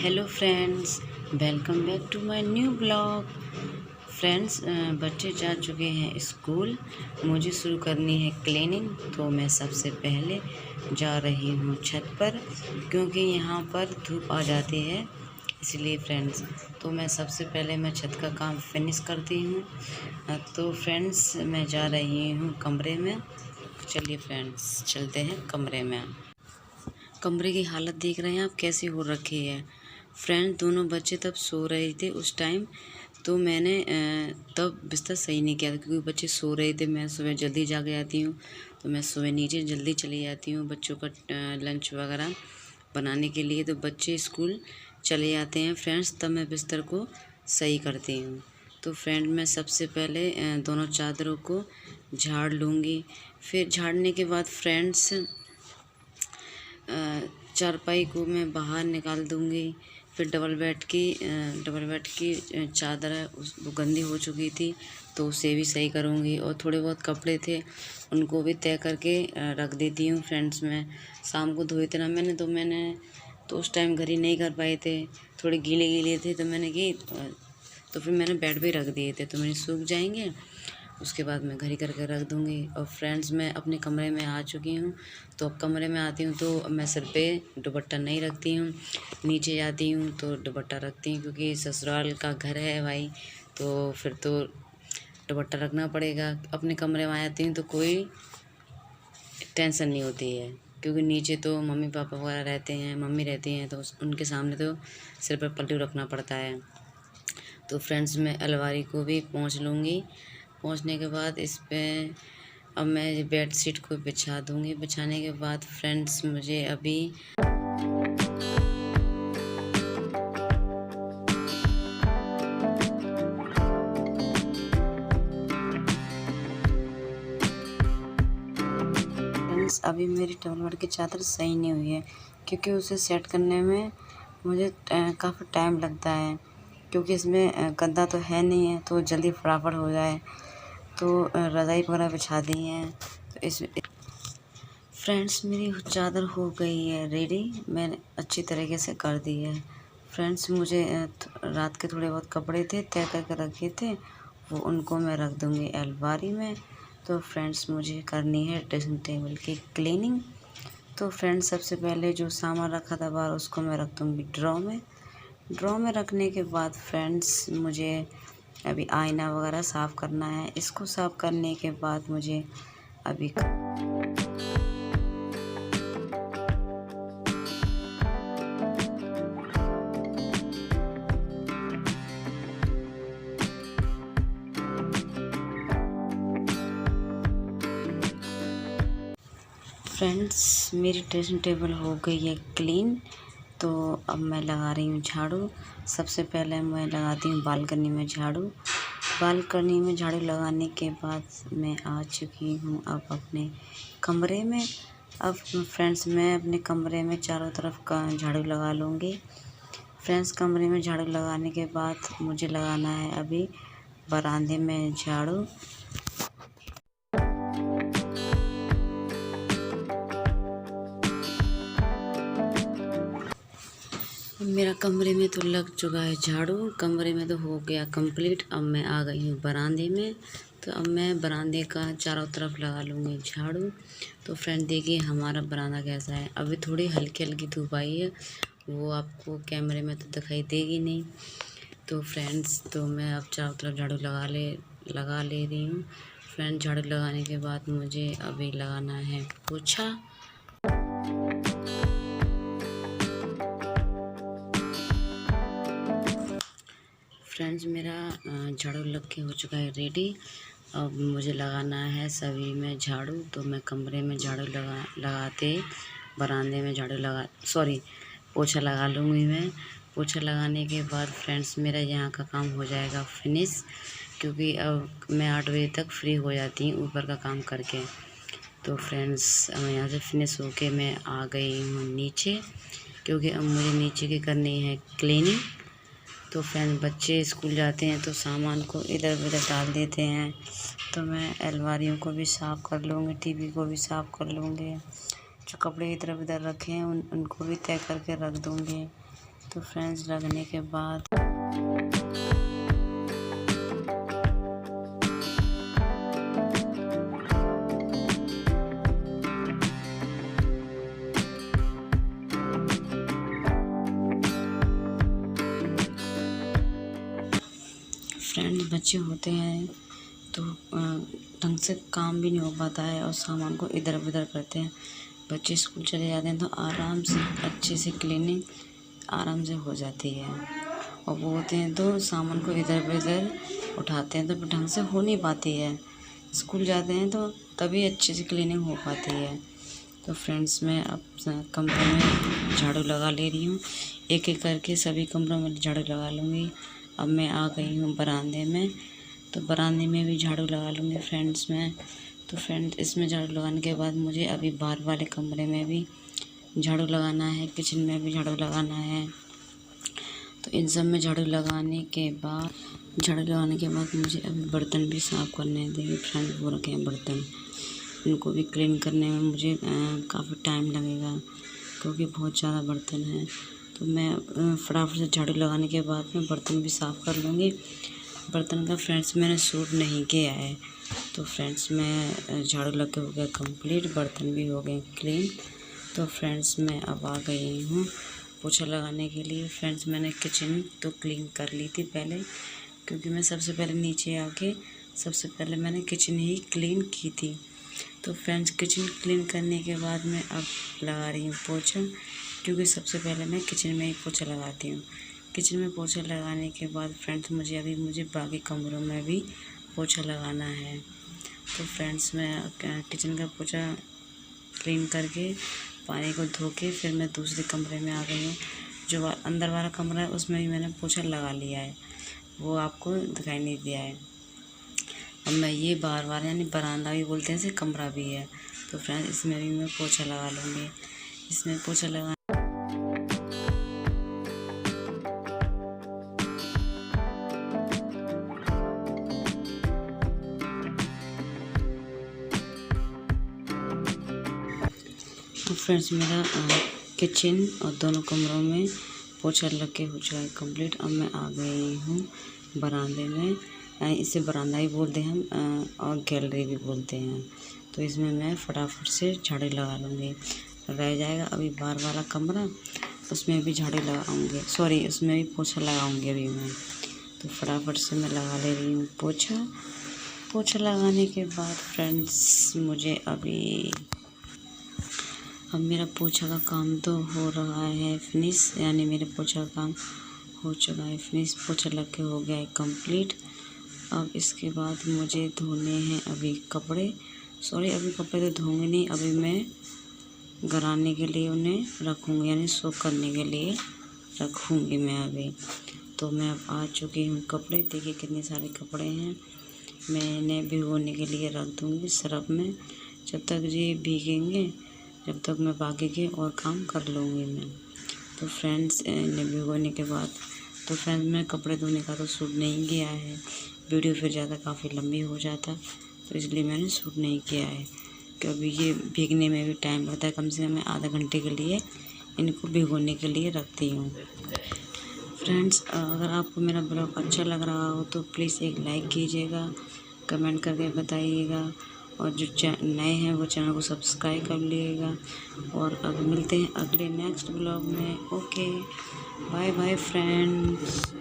Hello friends, welcome back to my new blog. Friends, बच्चे जा चुके हैं स्कूल। मुझे शुरू करनी है क्लीनिंग, तो मैं सबसे पहले जा रही हूँ छत पर, क्योंकि यहाँ पर धूप आ जाती है। इसलिए फ्रेंड्स, तो मैं सबसे पहले छत का काम फिनिश करती हूँ। तो फ्रेंड्स, मैं जा रही हूँ कमरे में। चलिए फ्रेंड्स, चलते हैं कमरे में। कमरे की हालत देख रहे हैं आप कैसी हो रखी है। फ्रेंड, दोनों बच्चे तब सो रहे थे उस टाइम, तो मैंने तब बिस्तर सही नहीं किया था, क्योंकि बच्चे सो रहे थे। मैं सुबह जल्दी जाग जाती हूँ, तो मैं सुबह नीचे जल्दी चली जाती हूँ बच्चों का लंच वगैरह बनाने के लिए। तो बच्चे स्कूल चले जाते हैं फ्रेंड्स, तब मैं बिस्तर को सही करती हूँ। तो फ्रेंड, मैं सबसे पहले दोनों चादरों को झाड़ लूँगी। फिर झाड़ने के बाद फ्रेंड्स, चारपाई को मैं बाहर निकाल दूँगी। फिर डबल बेड की चादर है, वो गंदी हो चुकी थी, तो उसे भी सही करूँगी। और थोड़े बहुत कपड़े थे, उनको भी तय करके रख देती हूँ फ्रेंड्स। मैं शाम को धोए थे ना मैंने तो उस टाइम घर ही नहीं कर पाए थे, थोड़े गीले गीले थे, तो फिर मैंने बेड पे रख दिए थे, तो मेरे सूख जाएंगे। उसके बाद मैं घड़ी करके रख दूँगी। और फ्रेंड्स, मैं अपने कमरे में आ चुकी हूँ। तो अब कमरे में आती हूँ तो मैं सिर पे दुपट्टा नहीं रखती हूँ, नीचे जाती हूँ तो दुपट्टा रखती हूँ, क्योंकि ससुराल का घर है भाई, तो फिर तो दुपट्टा रखना पड़ेगा। अपने कमरे में आ जाती हूँ तो कोई टेंशन नहीं होती है, क्योंकि नीचे तो मम्मी पापा वगैरह रहते हैं, मम्मी रहती हैं, तो उनके सामने तो सिर पर पल्लू रखना पड़ता है। तो फ्रेंड्स, मैं अलमारी को भी पोंछ लूँगी। पोंछने के बाद इस पे अब मैं बेड शीट को बिछा दूँगी। बिछाने के बाद फ्रेंड्स, मुझे अभी मेरी डबल बेड की चादर सही नहीं हुई है, क्योंकि उसे सेट करने में मुझे काफ़ी टाइम लगता है, क्योंकि इसमें गद्दा तो है नहीं है, तो जल्दी फटाफट हो जाए। तो रज़ाई वगैरह बिछा दी हैं। तो इस फ्रेंड्स, मेरी चादर हो गई है रेडी, मैंने अच्छी तरीके से कर दी है। फ्रेंड्स, मुझे रात के थोड़े बहुत कपड़े थे तय करके रखे थे, वो उनको मैं रख दूँगी अलमारी में। तो फ्रेंड्स, मुझे करनी है ड्रेसिंग टेबल की क्लीनिंग। तो फ्रेंड्स, सबसे पहले जो सामान रखा था बाहर, उसको मैं रख दूँगी ड्रॉ में। ड्रॉ में रखने के बाद फ्रेंड्स, मुझे अभी आईना वगैरह साफ़ करना है। इसको साफ़ करने के बाद मुझे अभी फ्रेंड्स, मेरी ड्रेसिंग टेबल हो गई है क्लीन। तो अब मैं लगा रही हूँ झाड़ू। सबसे पहले मैं लगाती हूँ बालकनी में झाड़ू। बालकनी में झाड़ू लगाने के बाद मैं आ चुकी हूँ अब अपने कमरे में। अब फ्रेंड्स, मैं अपने कमरे में चारों तरफ का झाड़ू लगा लूँगी। फ्रेंड्स, कमरे में झाड़ू लगाने के बाद मुझे लगाना है अभी बरामदे में झाड़ू। मेरा कमरे में तो लग चुका है झाड़ू, कमरे में तो हो गया कंप्लीट। अब मैं आ गई हूँ बरामदे में, तो अब मैं बरामदे का चारों तरफ लगा लूँगी झाड़ू। तो फ्रेंड, देखिए हमारा बरामदा कैसा है। अभी थोड़ी हल्की हल्की धूप आई है, वो आपको कैमरे में तो दिखाई देगी नहीं। तो फ्रेंड्स, तो मैं अब चारों तरफ झाड़ू लगा ले रही हूँ। फ्रेंड, झाड़ू लगाने के बाद मुझे अभी लगाना है पोछा। फ्रेंड्स, मेरा झाड़ू लग के हो चुका है रेडी। अब मुझे लगाना है सभी में झाड़ू। तो मैं कमरे में झाड़ू लगाते बरामदे में पोछा लगा लूँगी मैं। पोछा लगाने के बाद फ्रेंड्स, मेरा यहाँ का काम हो जाएगा फिनिश, क्योंकि अब मैं 8 बजे तक फ्री हो जाती हूँ ऊपर का काम करके। तो फ्रेंड्स, अब यहाँ से फिनिश होके मैं आ गई हूँ नीचे, क्योंकि अब मुझे नीचे की करनी है क्लीनिंग। तो फ्रेंड, बच्चे स्कूल जाते हैं तो सामान को इधर उधर डाल देते हैं, तो मैं अलमारियों को भी साफ़ कर लूँगी, टीवी को भी साफ़ कर लूँगी। जो कपड़े इधर उधर रखे हैं उनको भी तय करके रख दूँगी। तो फ्रेंड्स लगने के बाद फ्रेंड्स बच्चे होते हैं तो ढंग से काम भी नहीं हो पाता है और सामान को इधर उधर करते हैं। बच्चे स्कूल चले जाते हैं तो आराम से अच्छे से क्लीनिंग आराम से हो जाती है, और वो होते हैं तो सामान को इधर उधर उठाते हैं तो ढंग से हो नहीं पाती है। स्कूल जाते हैं तो तभी अच्छे से क्लीनिंग हो पाती है। तो फ्रेंड्स मैं अब कमरों में झाड़ू लगा ले रही हूँ, एक एक करके सभी कमरों में झाड़ू लगा लूँगी। अब मैं आ गई हूँ बरामदे में, तो बरामदे में भी झाड़ू लगा लूँगी फ्रेंड्स मैं। तो फ्रेंड्स इसमें झाड़ू लगाने के बाद मुझे अभी बाहर वाले कमरे में भी झाड़ू लगाना है, किचन में भी झाड़ू लगाना है। तो इन सब में झाड़ू लगाने के बाद मुझे अभी बर्तन भी साफ़ करने देंगे फ्रेंड्स। वो रखे हैं बर्तन, इनको भी क्लीन करने में मुझे काफ़ी टाइम लगेगा क्योंकि बहुत ज़्यादा बर्तन हैं। तो मैं फटाफट से झाड़ू लगाने के बाद मैं बर्तन भी साफ़ कर लूँगी। बर्तन का फ्रेंड्स मैंने सूट नहीं किया है। तो फ्रेंड्स मैं झाड़ू लग के हो गया कंप्लीट, बर्तन भी हो गए क्लीन। तो फ्रेंड्स मैं अब आ गई हूँ पोछा लगाने के लिए। फ्रेंड्स मैंने किचन तो क्लीन कर ली थी पहले, क्योंकि मैं सबसे पहले नीचे आके सबसे पहले मैंने किचन ही क्लीन की थी। तो फ्रेंड्स किचन क्लीन करने के बाद मैं अब लगा रही हूँ पोछा, क्योंकि सबसे पहले मैं किचन में ही पोछा लगाती हूँ। किचन में पोछा लगाने के बाद फ्रेंड्स मुझे बाकी कमरों में भी पोछा लगाना है। तो फ्रेंड्स मैं किचन का पोछा क्लीन करके पानी को धो के फिर मैं दूसरे कमरे में आ गई हूँ। जो अंदर वाला कमरा है उसमें भी मैंने पोछा लगा लिया है, वो आपको दिखाई नहीं दिया है। अब मैं ये बार यानी बरामदा भी बोलते हैं, इसे कमरा भी है। तो फ्रेंड्स इसमें भी मैं पोछा लगा लूँगी। इसमें पोछा लगा तो फ्रेंड्स मेरा किचन और दोनों कमरों में पोछा लग के हो चुका है कंप्लीट। अब मैं आ गई हूँ बरामदे में, इसे बरामदा ही बोलते हैं हम और गैलरी भी बोलते हैं। तो इसमें मैं फटाफट से झाड़ू लगा लूँगी। रह जाएगा अभी बाहर वाला कमरा, उसमें भी झाड़ू लगाऊँगी, सॉरी उसमें भी पोछा लगाऊँगी अभी मैं। तो फटाफट से मैं लगा ले रही हूँ पोछा लगाने के बाद फ्रेंड्स मुझे अब मेरा पोछा का काम तो हो रहा है फिनिश, यानी मेरे पोछा का काम हो चुका है फिनिश। पोछा लग के हो गया है कंप्लीट। अब इसके बाद मुझे धोने हैं अभी कपड़े, अभी कपड़े तो धोंगे नहीं, अभी मैं गराने के लिए उन्हें रखूँगी, यानी सोक करने के लिए रखूँगी मैं अभी। तो मैं अब आ चुकी हूँ कपड़े, देखिए कितने सारे कपड़े हैं। मैं इन्हें भिगोने के लिए रख दूँगी सर्फ़ में, जब तक ये भीगेंगे जब तक मैं बाकी के और काम कर लूँगी मैं। तो फ्रेंड्स इन्हें भिगोने के बाद तो फ्रेंड्स मैं कपड़े धोने का तो शूट नहीं किया है, वीडियो फिर ज़्यादा काफ़ी लंबी हो जाता, तो इसलिए मैंने शूट नहीं किया है। क्योंकि ये भीगने में भी टाइम लगता है, कम से कम मैं आधा घंटे के लिए इनको भिगोने के लिए रखती हूँ। फ्रेंड्स अगर आपको मेरा ब्लॉग अच्छा लग रहा हो तो प्लीज़ एक लाइक कीजिएगा, कमेंट करके बताइएगा, और जो नए हैं वो चैनल को सब्सक्राइब कर लीजिएगा। और अब मिलते हैं अगले नेक्स्ट ब्लॉग में। Okay, bye bye friends.